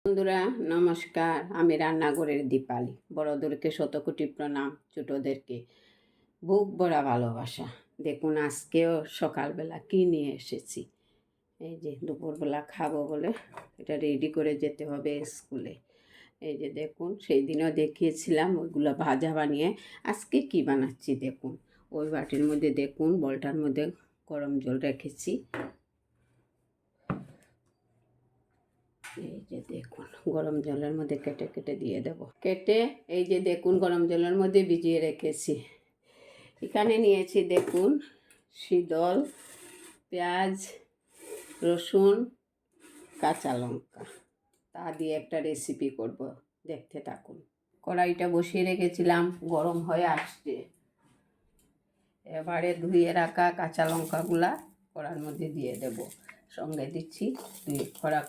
বন্ধুরা নমস্কার, আমি রান্নাঘরের দীপালি। বড়োদেরকে শতকোটি প্রণাম, ছোটোদেরকে বুক ভরা ভালোবাসা। দেখুন আজকেও সকালবেলা কি নিয়ে এসেছি। এই যে দুপুরবেলা খাবো বলে এটা রেডি করে যেতে হবে স্কুলে। এই যে দেখুন, সেই দিনও দেখিয়েছিলাম ওইগুলো ভাজা বানিয়ে। আজকে কি বানাচ্ছি দেখুন। ওই বাটির মধ্যে দেখুন, বলটার মধ্যে গরম জল রেখেছি। এই যে দেখুন, গরম জলের মধ্যে কেটে কেটে দিয়ে দেব। কেটে এই যে দেখুন, গরম জলের মধ্যে ভিজিয়ে রেখেছি। এখানে নিয়েছি দেখুন শীতল, পেঁয়াজ, রসুন, কাঁচা লঙ্কা। তা দিয়ে একটা রেসিপি করব, দেখতে থাকুন। কড়াইটা বসিয়ে রেখেছিলাম, গরম হয়ে আসছে। এবারে ধুয়ে রাখা কাঁচা লঙ্কাগুলা কড়ার মধ্যে দিয়ে দেব। সঙ্গে দিচ্ছি 2 খোরাক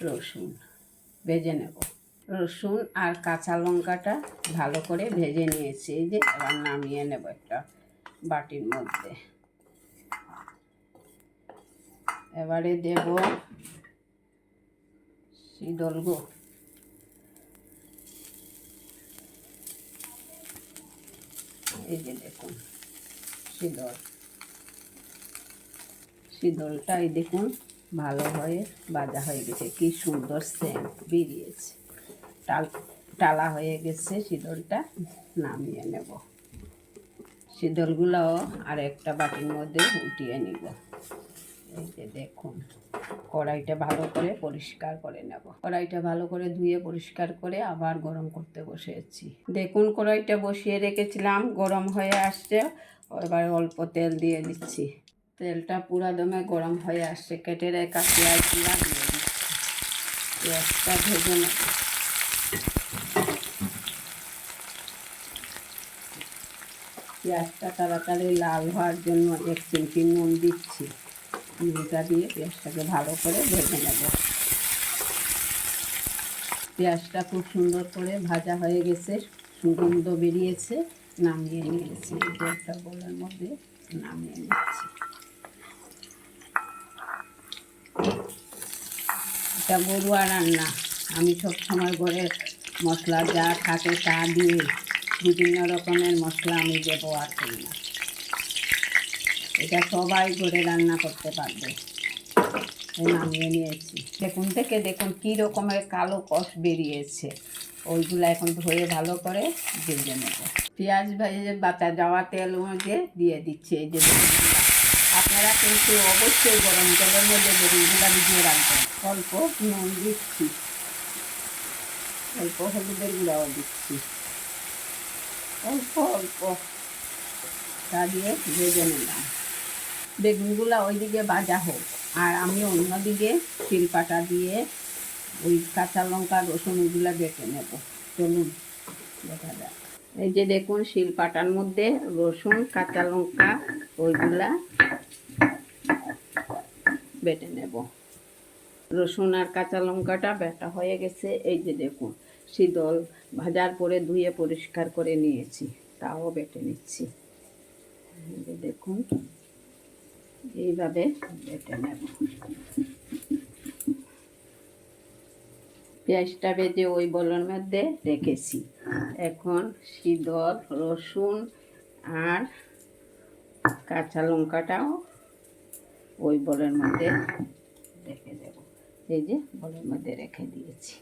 রসুন, ভেজে নেব। রসুন আর কাঁচা লঙ্কাটা ভালো করে ভেজে নিয়েছি। এই যে এবার নামিয়ে নেব একটা বাটির মধ্যে। এবারে দেব শীতল গো। এই যে দেখুন শীতলটাই দেখুন ভালো হয়ে ভাজা হয়ে গেছে। কি সুন্দর সেন্ট বেরিয়েছে। টালা হয়ে গেছে শীতলটা, নামিয়ে নেব। শীতলগুলোও আর একটা বাটির মধ্যে উঠিয়ে নিব। এই যে দেখুন, কড়াইটা ভালো করে পরিষ্কার করে নেব। কড়াইটা ভালো করে ধুয়ে পরিষ্কার করে আবার গরম করতে বসেছি। দেখুন কড়াইটা বসিয়ে রেখেছিলাম, গরম হয়ে আসছে। এবার অল্প তেল দিয়ে দিচ্ছি। তেলটা পুরা দমে গরম হয়ে আসছে। কেটে রেখা পেঁয়াজগুলো দিয়ে দিচ্ছি। পেঁয়াজটা ভেজে নেব। পেঁয়াজটা তাড়াতাড়ি লাল হওয়ার জন্য 1 চিমটি নুন দিচ্ছি। নুনটা দিয়ে পেঁয়াজটাকে ভালো করে ভেজে নেব। পেঁয়াজটা খুব সুন্দর করে ভাজা হয়ে গেছে, সুগন্ধ বেরিয়েছে। নামিয়ে নিয়েছি। এটা একটা বোলের মধ্যে নামিয়ে নিচ্ছি। এটা ঘরোয়া রান্না। আমি সবসময় ঘরের মশলা যা থাকে তা দিয়ে বিভিন্ন রকমের মশলা আমি ব্যবহার করি না। এটা সবাই ঘরে রান্না করতে পারবে। নামিয়ে নিয়েছি। দেখুন দেখুন কী রকমের কালো কষ বেরিয়েছে। ওইগুলো এখন ধুয়ে ভালো করে ভেজে নেব। পেঁয়াজ ভেজে বাটা যাওয়া তেল মধ্যে দিয়ে দিচ্ছি। এই যে বেগুনগুলো আপনারা কিন্তু অবশ্যই গরম জলের মধ্যে বেগুনগুলো ভিজিয়ে রাখবেন। অল্প নুন দিচ্ছি, অল্প হলুদের গুঁড়াও দিচ্ছি, অল্প তা দিয়ে ভেজে নিলাম। বেগুনগুলো ওইদিকে ভাজা হোক, আর আমি অন্যদিকে শিলপাটা দিয়ে ওই কাঁচা লঙ্কা রসুন ওইগুলো বেটে নেব। চলুন দেখা যাক। এই যে দেখুন, শিলপাটার মধ্যে রসুন কাঁচা লঙ্কা ওইগুলা বেটে নেব। রসুন আর কাঁচা লঙ্কাটা বাটা হয়ে গেছে। এই যে দেখুন, শীতল ভাজার পরে ধুয়ে পরিষ্কার করে নিয়েছি, তাও বেটে নিচ্ছি। এই যে দেখুন, এইভাবে বেটে নেব। পেঁয়াজটা ভেজে ওই বলের মধ্যে রেখেছি। এখন শীতল রসুন আর কাঁচা লঙ্কাটাও ওই বলের মধ্যে রেখে দেব। এই যে বলের মধ্যে রেখে দিয়েছি।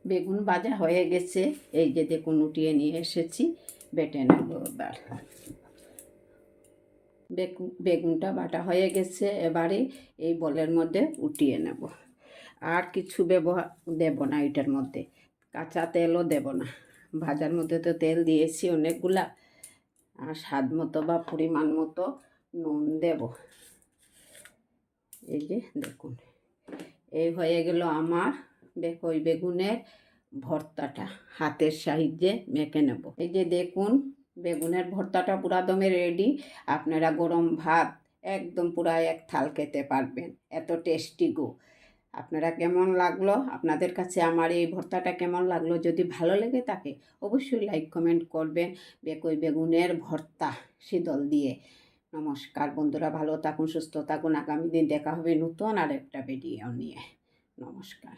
বেগুন ভাজা হয়ে গেছে। এই যে দেখুন, উঠিয়ে নিয়ে এসেছি, বেটে নেব। এবার বেগুনটা বাটা হয়ে গেছে। এবারে এই বলের মধ্যে উঠিয়ে নেব। আর কিছু ব্যবহার দেব না এটার মধ্যে, কাঁচা তেলও দেব না। ভাজার মধ্যে তো তেল দিয়েছি অনেকগুলা। আর স্বাদ মতো বা পরিমাণ মতো নুন দেব। এই যে দেখুন, এই হয়ে গেল আমার ওই বেগুনের ভর্তাটা। হাতের সাহায্যে মেখে নেব। এই যে দেখুন, বেগুনের ভর্তাটা পুরা দমে রেডি। আপনারা গরম ভাত একদম পুরা 1 থাল খেতে পারবেন, এত টেস্টি গো। আপনারা কেমন লাগলো, আপনাদের কাছে আমার এই ভর্তাটা কেমন লাগলো, যদি ভালো লেগে থাকে অবশ্যই লাইক কমেন্ট করবেন। ওই বেগুনের ভর্তা শীতল দিয়ে নমস্কার বন্ধুরা, ভালো থাকুন, সুস্থ থাকুন। আগামী দিন দেখা হবে নতুন আর একটা ভিডিও নিয়ে। নমস্কার।